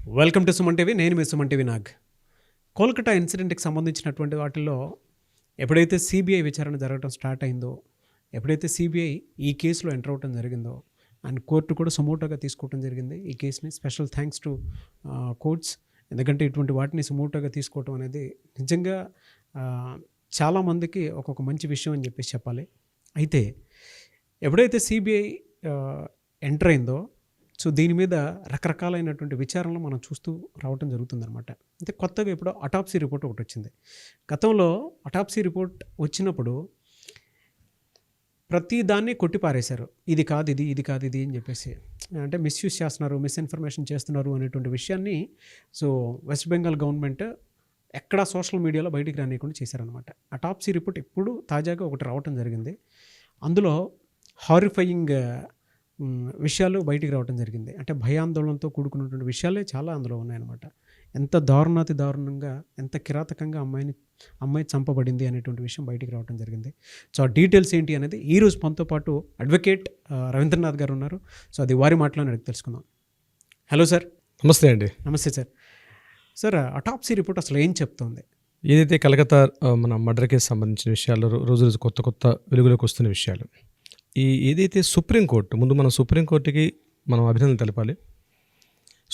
Welcome to Suman TV. నేను మీ Suman TV Nag. Kolkata ఇన్సిడెంట్కి సంబంధించినటువంటి వాటిల్లో ఎప్పుడైతే సిబిఐ విచారణ జరగడం స్టార్ట్ అయిందో, ఎప్పుడైతే సిబిఐ ఈ కేసులో ఎంటర్ అవ్వడం జరిగిందో అండ్ కోర్టు కూడా సుమోటోగా తీసుకోవడం జరిగింది ఈ కేసుని. Special thanks to courts. ఎందుకంటే ఇటువంటి వాటిని సుమోటోగా తీసుకోవటం అనేది నిజంగా చాలామందికి ఒక్కొక్క మంచి విషయం అని చెప్పేసి చెప్పాలి. అయితే ఎప్పుడైతే సిబిఐ ఎంటర్ అయిందో, సో దీని మీద రకరకాలైనటువంటి విచారణలు మనం చూస్తూ రావటం జరుగుతుందన్నమాట. అయితే కొత్తగా ఇప్పుడు అటాప్సీ రిపోర్ట్ ఒకటి వచ్చింది. గతంలో అటాప్సీ రిపోర్ట్ వచ్చినప్పుడు ప్రతి దాన్ని కొట్టిపారేశారు. ఇది కాదు ఇది, ఇది కాదు ఇది అని చెప్పేసి, అంటే మిస్యూజ్ చేస్తున్నారు, మిస్ఇన్ఫర్మేషన్ చేస్తున్నారు అనేటువంటి విషయాన్ని సో వెస్ట్ బెంగాల్ గవర్నమెంట్ ఎక్కడా సోషల్ మీడియాలో బయటికి రానియకుండా చేశారనమాట. అటాప్సీ రిపోర్ట్ ఇప్పుడు తాజాగా ఒకటి రావటం జరిగింది. అందులో హారిఫయింగ్ విషయాలు బయటికి రావడం జరిగింది. అంటే భయాందోళనతో కూడుకున్నటువంటి విషయాలే చాలా అందులో ఉన్నాయన్నమాట. ఎంత దారుణాతి దారుణంగా, ఎంత కిరాతకంగా అమ్మాయి చంపబడింది అనేటువంటి విషయం బయటికి రావడం జరిగింది. సో ఆ డీటెయిల్స్ ఏంటి అనేది ఈరోజు మనతో పాటు అడ్వకేట్ రవీంద్రనాథ్ గారు ఉన్నారు. సో అది వారి మాటలోనే అడిగి తెలుసుకుందాం. Hello sir. నమస్తే అండి. నమస్తే సార్. సార్, అటాప్సీ రిపోర్ట్ అసలు ఏం చెప్తోంది? ఏదైతే కలకత్తా మన మర్డర్ కేసు సంబంధించిన విషయాలు రోజు రోజు కొత్త కొత్త వెలుగులోకి వస్తున్న విషయాలు, ఏదైతే సుప్రీంకోర్టు, ముందు మనం సుప్రీంకోర్టుకి మనం అభినందన తెలపాలి,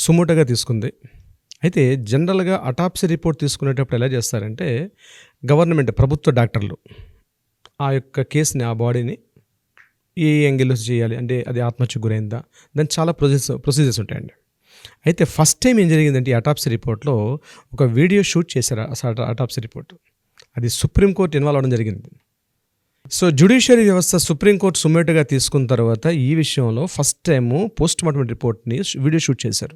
సుమోటోగా తీసుకుంది. అయితే జనరల్గా అటాప్సీ రిపోర్ట్ తీసుకునేటప్పుడు ఎలా చేస్తారంటే, గవర్నమెంట్ ప్రభుత్వ డాక్టర్లు ఆ యొక్క కేసుని, ఆ బాడీని ఏ యాంగిల్లో చేయాలి, అంటే అది ఆత్మహత్యకు గురైందా, దానికి చాలా ప్రొసీజర్స్ ఉంటాయండి. అయితే ఫస్ట్ టైం ఏం జరిగిందంటే, ఈ అటాప్సీ రిపోర్ట్లో ఒక వీడియో షూట్ చేశారు. అసలు అటాప్సీ రిపోర్ట్ అది సుప్రీంకోర్టు ఇన్వాల్వ్ అవ్వడం జరిగింది. సో జ్యుడిషియరీ వ్యవస్థ సుప్రీంకోర్టు సుమోటోగా తీసుకున్న తర్వాత ఈ విషయంలో ఫస్ట్ టైము పోస్ట్ మార్టం రిపోర్ట్ని వీడియో షూట్ చేశారు.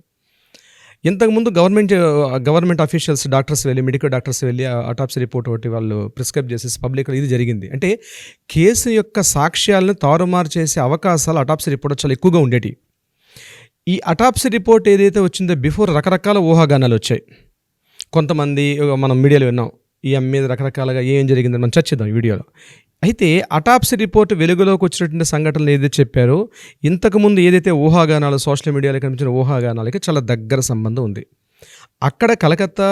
ఇంతకుముందు గవర్నమెంట్ అఫీషియల్స్, డాక్టర్స్ వెళ్ళి, మెడికల్ డాక్టర్స్ వెళ్ళి అటాప్సీ రిపోర్ట్ ఒకటి వాళ్ళు ప్రిస్క్రైబ్ చేసేసి పబ్లిక్లో ఇది జరిగింది. అంటే కేసు యొక్క సాక్ష్యాలను తారుమారు చేసే అవకాశాలు అటాప్సీ రిపోర్ట్ చాలా ఎక్కువగా ఉండేవి. ఈ అటాప్సీ రిపోర్ట్ ఏదైతే వచ్చిందో బిఫోర్ రకరకాల ఊహాగానాలు వచ్చాయి. కొంతమంది మనం మీడియాలో విన్నాం, ఈ అమ్మ మీద రకరకాలుగా ఏం జరిగిందని మనం చర్చిద్దాం ఈ వీడియోలో. అయితే అటాప్సీ రిపోర్ట్ వెలుగులోకి వచ్చినటువంటి సంఘటనలు ఏదైతే చెప్పారో, ఇంతకుముందు ఏదైతే ఊహాగానాలు, సోషల్ మీడియాలో కనిపించిన ఊహాగానాలకి చాలా దగ్గర సంబంధం ఉంది. అక్కడ కలకత్తా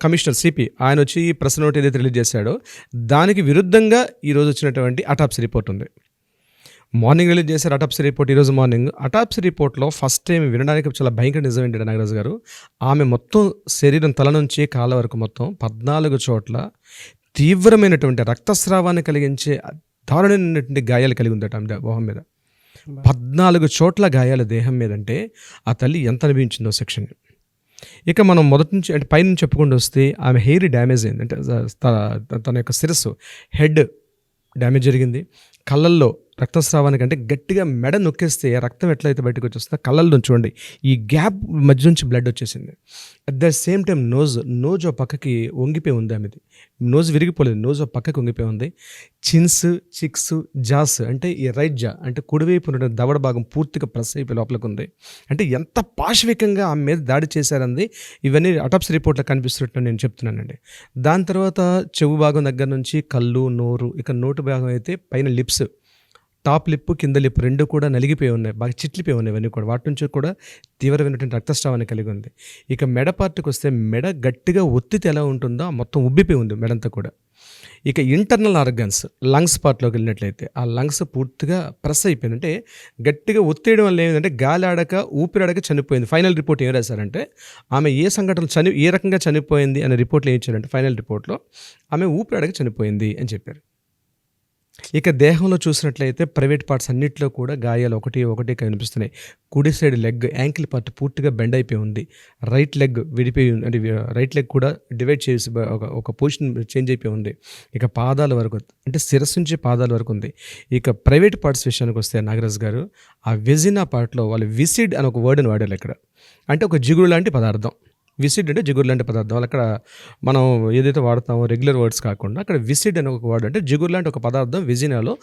కమిషనర్ సిపి ఆయన వచ్చి ప్రెస్ నోట్ ఏదైతే రిలీజ్ చేశాడో దానికి విరుద్ధంగా ఈరోజు వచ్చినటువంటి అటాప్సీ రిపోర్ట్ ఉంది. మార్నింగ్ రిలీజ్ చేశారు అటాప్సీ రిపోర్ట్. ఈరోజు మార్నింగ్ అటాప్సీ రిపోర్ట్లో ఫస్ట్ టైం వినడానికి చాలా భయంకర నిజం ఏంటంటే నాగరాజు గారు, ఆమె మొత్తం శరీరం తల నుంచి కాళ్ళ వరకు మొత్తం 14 చోట్ల తీవ్రమైనటువంటి రక్తస్రావాన్ని కలిగించే దారుణమైనటువంటి గాయాలు కలిగి ఉందట ఆమె మొహం మీద. 14 చోట్ల గాయాల దేహం మీద. అంటే ఆ తల్లి ఎంత అనుభవించిందో సెక్షన్. ఇక మనం మొదటి నుంచి అంటే పైనుంచి చెప్పుకుంటూ వస్తే ఆమె హెయిర్ డ్యామేజ్ అయింది. అంటే తన యొక్క శిరస్సు, హెడ్ డ్యామేజ్ జరిగింది. కళ్ళల్లో రక్తస్రావానికి, అంటే గట్టిగా మెడ నొక్కేస్తే రక్తం ఎట్లయితే బయటకు వచ్చేస్తుందో కళ్ళల్లో చూడండి ఈ గ్యాప్ మధ్య నుంచి బ్లడ్ వచ్చేసింది. At the same time nose ఒక పక్కకి వంగిపోయి ఉంది ఆమెది. నోజ్ విరిగిపోలేదు, నోజ్ ఒక పక్కకి వంగిపోయి ఉంది. చిన్స్, చిక్స్, జాస్, అంటే ఈ రైట్ జా అంటే కుడివైపు ఉన్న దవడ భాగం పూర్తిగా ప్రెస్ అయిపోయి లోపలికి ఉంది. అంటే ఎంత పాశవికంగా ఆమె మీద దాడి చేశారంది ఇవన్నీ అటాప్సీ రిపోర్ట్లో కనిపిస్తున్నట్టు నేను చెప్తున్నానండి. దాని తర్వాత చెవు భాగం దగ్గర నుంచి కళ్ళు, నోరు, ఇక నోటు భాగం అయితే పైన లిప్స్, టాప్ లిప్, కింద లిప్ రెండు కూడా నలిగిపోయి ఉన్నాయి, బాగా చిట్లిపోయి ఉన్నాయి. ఇవన్నీ కూడా వాటి నుంచి కూడా తీవ్రమైనటువంటి రక్తస్రావాన్ని కలిగి ఉంది. ఇక మెడ పార్ట్కి వస్తే మెడ గట్టిగా ఒత్తితే ఎలా ఉంటుందో మొత్తం ఉబ్బిపోయి ఉంది మెడంతా కూడా. ఇక ఇంటర్నల్ ఆర్గన్స్, లంగ్స్ పార్ట్లోకి వెళ్ళినట్లయితే ఆ లంగ్స్ పూర్తిగా ప్రెస్ అయిపోయింది. అంటే గట్టిగా ఒత్తేయడం వల్ల ఏంటంటే గాలి ఆడక, ఊపిరాడక చనిపోయింది. ఫైనల్ రిపోర్ట్ ఏం రాశారంటే, ఆమె ఏ సంఘటన ఏ రకంగా చనిపోయింది అనే రిపోర్ట్లో ఏం ఇచ్చారంటే, ఫైనల్ రిపోర్ట్లో ఆమె ఊపిరాడక చనిపోయింది అని చెప్పారు. ఇక దేహంలో చూసినట్లయితే ప్రైవేట్ పార్ట్స్ అన్నింటిలో కూడా గాయాలు ఒకటి కనిపిస్తున్నాయి. కుడి సైడ్ లెగ్, యాంకిల్ పార్ట్ పూర్తిగా బెండ్ అయిపోయి ఉంది. రైట్ లెగ్ విడిపోయి, అంటే రైట్ లెగ్ కూడా డివైడ్ చేసి ఒక పొజిషన్ చేంజ్ అయిపోయి ఉంది. ఇక పాదాల వరకు, అంటే శిరస్సు నుంచి పాదాల వరకు ఉంది. ఇక ప్రైవేట్ పార్ట్స్ విషయానికి వస్తే నాగరాజ్ గారు, ఆ వెజినా పార్ట్లో వాళ్ళు విసిడ్ అని ఒక వర్డ్ని వాడారు ఇక్కడ. అంటే ఒక జిగురు లాంటి పదార్థం. విసిడ్ అంటే జిగురు లాంటి పదార్థం. అక్కడ మనం ఏదైతే వాడతామో రెగ్యులర్ వర్డ్స్ కాకుండా అక్కడ విసిడ్ అనే ఒక వర్డ్, అంటే జిగురు లాంటి ఒక పదార్థం విజినాలో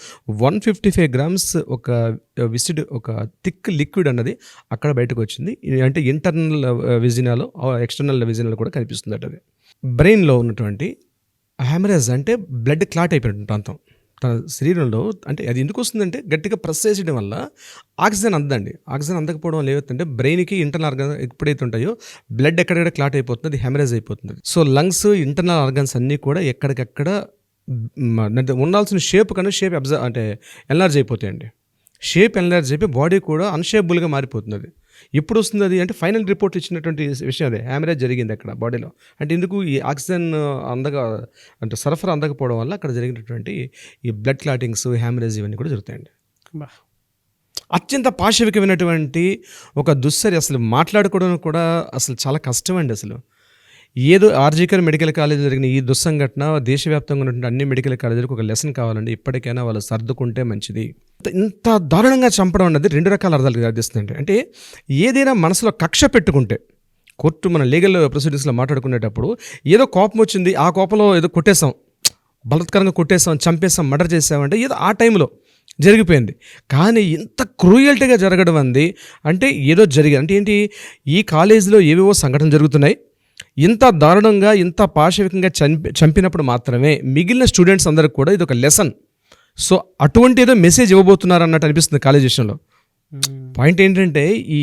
155 గ్రామ్స్ ఒక విసిడ్, ఒక థిక్ లిక్విడ్ అన్నది అక్కడ బయటకు వచ్చింది. అంటే ఇంటర్నల్ విజినాలో, ఎక్స్టర్నల్ విజినాలో కూడా కనిపిస్తుంది. అది బ్రెయిన్లో ఉన్నటువంటి హ్యామరేజ్, అంటే బ్లడ్ క్లాట్ అయిపోయిన ప్రాంతం. తన శరీరంలో అంటే అది ఎందుకు వస్తుందంటే గట్టిగా ప్రెస్ చేసేయడం వల్ల ఆక్సిజన్ అందదండి. ఆక్సిజన్ అందకపోవడం వల్ల ఏమవుతుందంటే బ్రెయిన్కి ఇంటర్నల్ ఆర్గన్ ఎప్పుడైతే ఉంటాయో బ్లడ్ ఎక్కడెక్కడ క్లాట్ అయిపోతుంది, అది హెమరేజ్ అయిపోతుంది. సో లంగ్స్, ఇంటర్నల్ ఆర్గన్స్ అన్నీ కూడా ఎక్కడికక్కడ ఉండాల్సిన షేప్ కన్నా షేప్ అంటే ఎన్లార్జ్ అయిపోతాయండి. షేప్ ఎన్లార్జ్ అయిపోయి బాడీ కూడా అన్షేపబుల్గా మారిపోతుంది. అది ఎప్పుడు వస్తుంది అది అంటే ఫైనల్ రిపోర్ట్ ఇచ్చినటువంటి విషయం అదే, హ్యామరేజ్ జరిగింది అక్కడ బాడీలో. అంటే ఎందుకు ఈ ఆక్సిజన్ అంటే సరఫరా అందకపోవడం వల్ల అక్కడ జరిగినటువంటి ఈ బ్లడ్ క్లాటింగ్స్, హ్యామరేజ్ ఇవన్నీ కూడా జరుగుతాయండి. బా. అత్యంత పాశవికమైనటువంటి ఒక దుస్సరి, అసలు మాట్లాడుకోవడం కూడా అసలు చాలా కష్టం అండి. అసలు ఏదో ఆర్జికర్ మెడికల్ కాలేజ్ జరిగిన ఈ దుస్సంఘటన దేశవ్యాప్తంగా ఉన్నటువంటి అన్ని మెడికల్ కాలేజీలకు ఒక లెసన్ కావాలండి. ఇప్పటికైనా వాళ్ళు సర్దుకుంటే మంచిది. ఇంత దారుణంగా చంపడం అన్నది 2 రకాల అర్థాలు సాధిస్తుంది. అంటే ఏదైనా మనసులో కక్ష పెట్టుకుంటే, కోర్టు మన లీగల్ ప్రొసీడింగ్స్లో మాట్లాడుకునేటప్పుడు ఏదో కోపం వచ్చింది, ఆ కోపంలో ఏదో కొట్టేసాం, బలత్కరంగా కొట్టేసాం, చంపేసాం, మర్డర్ చేసామంటే ఏదో ఆ టైంలో జరిగిపోయింది. కానీ ఇంత క్రూయల్టీగా జరగడం అంటే ఏదో జరిగింది అంటే ఏంటి, ఈ కాలేజీలో ఏవేవో సంఘటనలు జరుగుతున్నాయి, ఇంత దారుణంగా ఇంత పాశవికంగా చంపినప్పుడు మాత్రమే మిగిలిన స్టూడెంట్స్ అందరికి కూడా ఇది ఒక లెసన్. సో అటువంటి ఏదో మెసేజ్ ఇవ్వబోతున్నారు అన్నట్టు అనిపిస్తుంది కాలేజ్ విషయంలో. పాయింట్ ఏంటంటే ఈ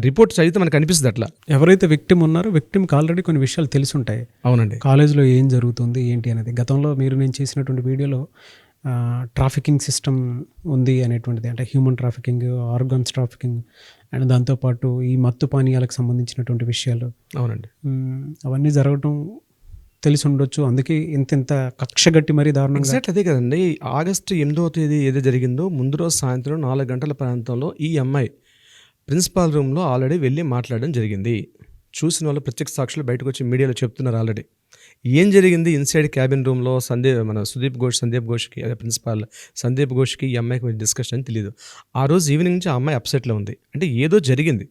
రిపోర్ట్ చదివితే మనకు అనిపిస్తుంది అట్లా. ఎవరైతే విక్టిమ్ ఉన్నారో విక్టిమ్కి ఆల్రెడీ కొన్ని విషయాలు తెలిసి ఉంటాయి. అవునండి. కాలేజ్లో ఏం జరుగుతుంది ఏంటి అనేది. గతంలో నేను చేసినటువంటి వీడియోలో ట్రాఫికింగ్ సిస్టమ్ ఉంది అనేటువంటిది, అంటే human trafficking, organs trafficking and దాంతోపాటు ఈ మత్తు పానీయాలకు సంబంధించినటువంటి విషయాలు, అవునండి, అవన్నీ జరగటం తెలిసి ఉండొచ్చు. అందుకే ఇంత కక్ష గట్టి మరీ దారుణంగా. ఎగ్జాక్ట్ అదే కదండి. ఆగస్టు 8వ తేదీ ఏదో జరిగిందో ముందు రోజు సాయంత్రం 4 గంటల ప్రాంతంలో ఈ అమ్మాయి ప్రిన్సిపాల్ రూమ్లో ఆల్రెడీ వెళ్ళి మాట్లాడడం జరిగింది. చూసిన వాళ్ళు ప్రత్యక్ష సాక్షులు బయటకు వచ్చి మీడియాలో చెప్తున్నారు ఆల్రెడీ ఏం జరిగింది. ఇన్సైడ్ క్యాబిన్ రూమ్లో మన సందీప్ ఘోష్కి, అదే ప్రిన్సిపాల్ సందీప్ ఘోష్కి ఈ అమ్మాయికి డిస్కషన్ అని తెలియదు. ఆ రోజు ఈవినింగ్ నుంచి ఆ అమ్మాయి అప్సెట్లో ఉంది. అంటే ఏదో జరిగింది.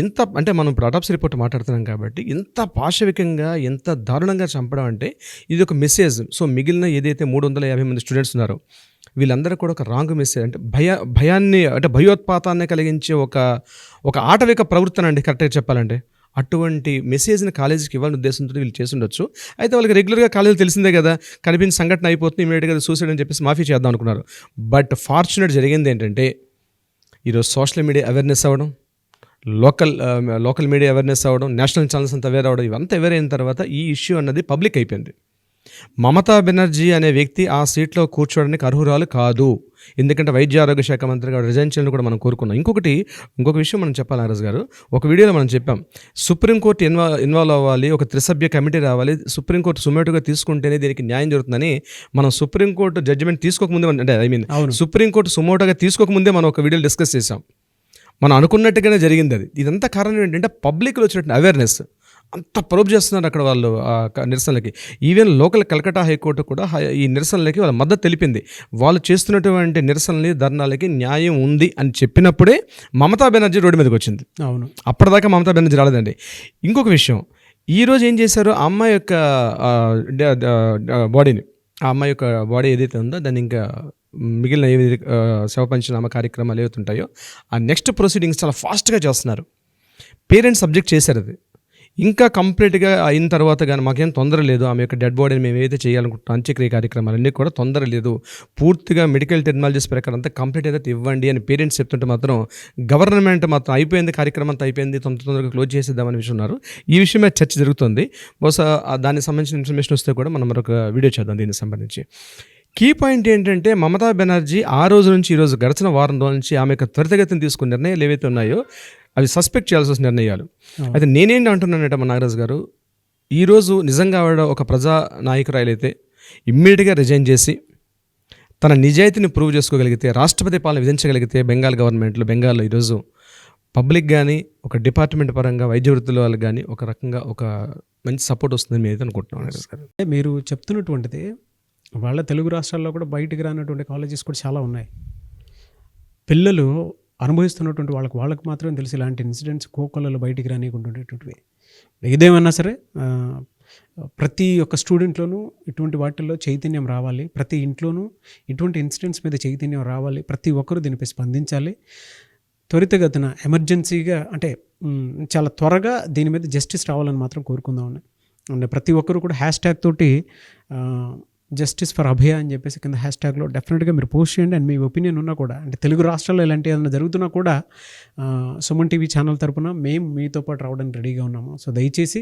ఇంత అంటే మనం ఇప్పుడు అటాప్సీ రిపోర్ట్ మాట్లాడుతున్నాం కాబట్టి ఇంత పాశవికంగా, ఎంత దారుణంగా చంపడం అంటే ఇది ఒక మెసేజ్. సో మిగిలిన ఏదైతే 350 మంది స్టూడెంట్స్ ఉన్నారో వీళ్ళందరూ కూడా ఒక రాంగ్ మెసేజ్, అంటే భయాన్ని అంటే భయోత్పాతాన్ని కలిగించే ఒక ఆటవిక ప్రవృత్తి అండి కరెక్ట్గా చెప్పాలంటే. అటువంటి మెసేజ్ని కాలేజీకి ఇవ్వాలని ఉద్దేశంతో వీళ్ళు చేసి ఉండొచ్చు. అయితే వాళ్ళకి రెగ్యులర్గా కాలేజీలో తెలిసిందే కదా, కనిపించిన సంఘటన అయిపోతుంది, ఇమీడియట్గా సూసైడ్ అని చెప్పేసి మాఫీ చేద్దాం అనుకున్నారు. బట్ ఫార్చునేట్ జరిగింది ఏంటంటే ఈరోజు సోషల్ మీడియా అవేర్నెస్ అవ్వడం, లోకల్ మీడియా అవేర్నెస్ అవ్వడం, నేషనల్ ఛానల్స్ అంతా అవేర్ అవ్వడం, ఇవంతా అవేర్ అయిన తర్వాత ఈ ఇష్యూ అన్నది పబ్లిక్ అయిపోయింది. మమతా బెనర్జీ అనే వ్యక్తి ఆ సీట్లో కూర్చోవడానికి అర్హురాలు కాదు. ఎందుకంటే వైద్య ఆరోగ్య శాఖ మంత్రిగా రిజైన్ చేయాలని కూడా మనం కోరుకున్నాం. ఇంకొక విషయం మనం చెప్పాలి నాగరాజు గారు, ఒక వీడియోలో మనం చెప్పాం సుప్రీంకోర్టు ఇన్వాల్వ్ అవ్వాలి, ఒక త్రిసభ్య కమిటీ రావాలి, సుప్రీంకోర్టు సుమోటుగా తీసుకుంటేనే దీనికి న్యాయం జరుగుతుందని మనం సుప్రీంకోర్టు జడ్జిమెంట్ తీసుకోకముందే, అంటే సుప్రీంకోర్టు సుమోటుగా తీసుకోకముందే మనం ఒక వీడియోలో డిస్కస్ చేసాం. మనం అనుకున్నట్టుగానే జరిగింది అది. ఇదంతా కారణం ఏంటంటే పబ్లిక్లో వచ్చినట్టు అవేర్నెస్ అంత ప్రొబ్ చేస్తున్నారు అక్కడ వాళ్ళు నిరసనలకి. ఈవెన్ లోకల్ కలకట్టా హైకోర్టు కూడా ఈ నిరసనలకి వాళ్ళ మద్దతు తెలిపింది. వాళ్ళు చేస్తున్నటువంటి నిరసనలు, ధర్నాలకి న్యాయం ఉంది అని చెప్పినప్పుడే మమతా బెనర్జీ రోడ్డు మీదకి వచ్చింది. అవును, అప్పటిదాకా మమతా బెనర్జీ రాలేదండి. ఇంకొక విషయం, ఈరోజు ఏం చేశారు, ఆ అమ్మాయి యొక్క బాడీని, ఆ అమ్మాయి యొక్క బాడీ ఏదైతే ఉందో దాన్ని ఇంకా మిగిలిన ఏవి శవపంచనామా కార్యక్రమాలు ఏవైతే ఉంటాయో ఆ నెక్స్ట్ ప్రొసీడింగ్స్ చాలా ఫాస్ట్గా చేస్తున్నారు. పేరెంట్స్ సబ్జెక్ట్ చేశారు. అది ఇంకా కంప్లీట్గా అయిన తర్వాత కానీ మాకేం తొందర లేదు, ఆమె యొక్క డెడ్ బాడీని మేము ఏదైతే చేయాలనుకుంటున్నాం అంత్యక్రియ కార్యక్రమాలన్నీ కూడా తొందర లేదు, పూర్తిగా మెడికల్ టెక్నాలజీస్ ప్రకారం అంతా కంప్లీట్ అయితే ఇవ్వండి అని పేరెంట్స్ చెప్తుంటే మాత్రం గవర్నమెంట్ మాత్రం అయిపోయింది, కార్యక్రమం అంతా అయిపోయింది, తొందరగా క్లోజ్ చేసేద్దామని విషయం ఉన్నారు. ఈ విషయం మీద చర్చ జరుగుతుంది. బహుశా దానికి సంబంధించిన ఇన్ఫర్మేషన్ వస్తే కూడా మనం మరొక వీడియో చేద్దాం దీనికి సంబంధించి. కీ పాయింట్ ఏంటంటే మమతా బెనర్జీ ఆ రోజు నుంచి ఈరోజు గడిచిన వారం రోజుల నుంచి ఆమె యొక్క త్వరితగతిని తీసుకున్న నిర్ణయాలు ఏవైతే ఉన్నాయో అవి సస్పెక్ట్ చేయాల్సి వస్తున్న నిర్ణయాలు. అయితే నేనేంటి అంటున్నానంటే మా నాగరాజు గారు, ఈరోజు నిజంగా ఆవిడ ఒక ప్రజా నాయకురాలైతే ఇమ్మీడియట్గా రిజైన్ చేసి తన నిజాయితీని ప్రూవ్ చేసుకోగలిగితే, రాష్ట్రపతి పాలన విధించగలిగితే బెంగాల్లో ఈరోజు పబ్లిక్ కానీ ఒక డిపార్ట్మెంట్ పరంగా వైద్య వృత్తుల వాళ్ళకి కానీ ఒక రకంగా ఒక మంచి సపోర్ట్ వస్తుందని నేను అనుకుంటున్నాను నాగరాజు గారు. మీరు చెప్తున్నటువంటిది వాళ్ళ తెలుగు రాష్ట్రాల్లో కూడా బయటికి రానటువంటి కాలేజెస్ కూడా చాలా ఉన్నాయి. పిల్లలు అనుభవిస్తున్నటువంటి వాళ్ళకి మాత్రం తెలిసి ఇలాంటి ఇన్సిడెంట్స్ కోకొల్లలు బయటికి రానికుంటుండేటువంటివి. ఏదేమన్నా సరే ప్రతి ఒక్క స్టూడెంట్లోనూ ఇటువంటి వాటిల్లో చైతన్యం రావాలి, ప్రతి ఇంట్లోనూ ఇటువంటి ఇన్సిడెంట్స్ మీద చైతన్యం రావాలి, ప్రతి ఒక్కరూ దీనిపై స్పందించాలి. త్వరితగతిన ఎమర్జెన్సీగా అంటే చాలా త్వరగా దీని మీద జస్టిస్ రావాలని మాత్రం కోరుకుందామని. అండ్ ప్రతి ఒక్కరు కూడా హ్యాష్ ట్యాగ్ తోటి జస్టిస్ ఫర్ అభయ అని చెప్పేసి కింద హ్యాష్ట్యాగ్లో డెఫినెట్గా మీరు పోస్ట్ చేయండి. అండ్ మీ ఒపీనియన్ ఉన్నా కూడా, అంటే తెలుగు రాష్ట్రాల్లో ఇలాంటి ఏదైనా జరుగుతున్నా కూడా సుమన్ టీవీ ఛానల్ తరపున మేము మీతో పాటు రావడానికి రెడీగా ఉన్నాము. సో దయచేసి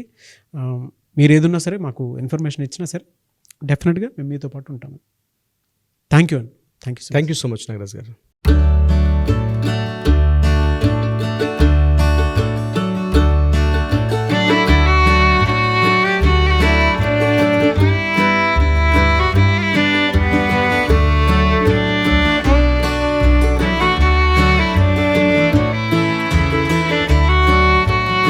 మీరు ఏదున్నా సరే మాకు ఇన్ఫర్మేషన్ ఇచ్చినా సరే డెఫినెట్గా మేము మీతో పాటు ఉంటాము. థ్యాంక్ యూ అండి. Thank you thank you so much Nagaraj గారు.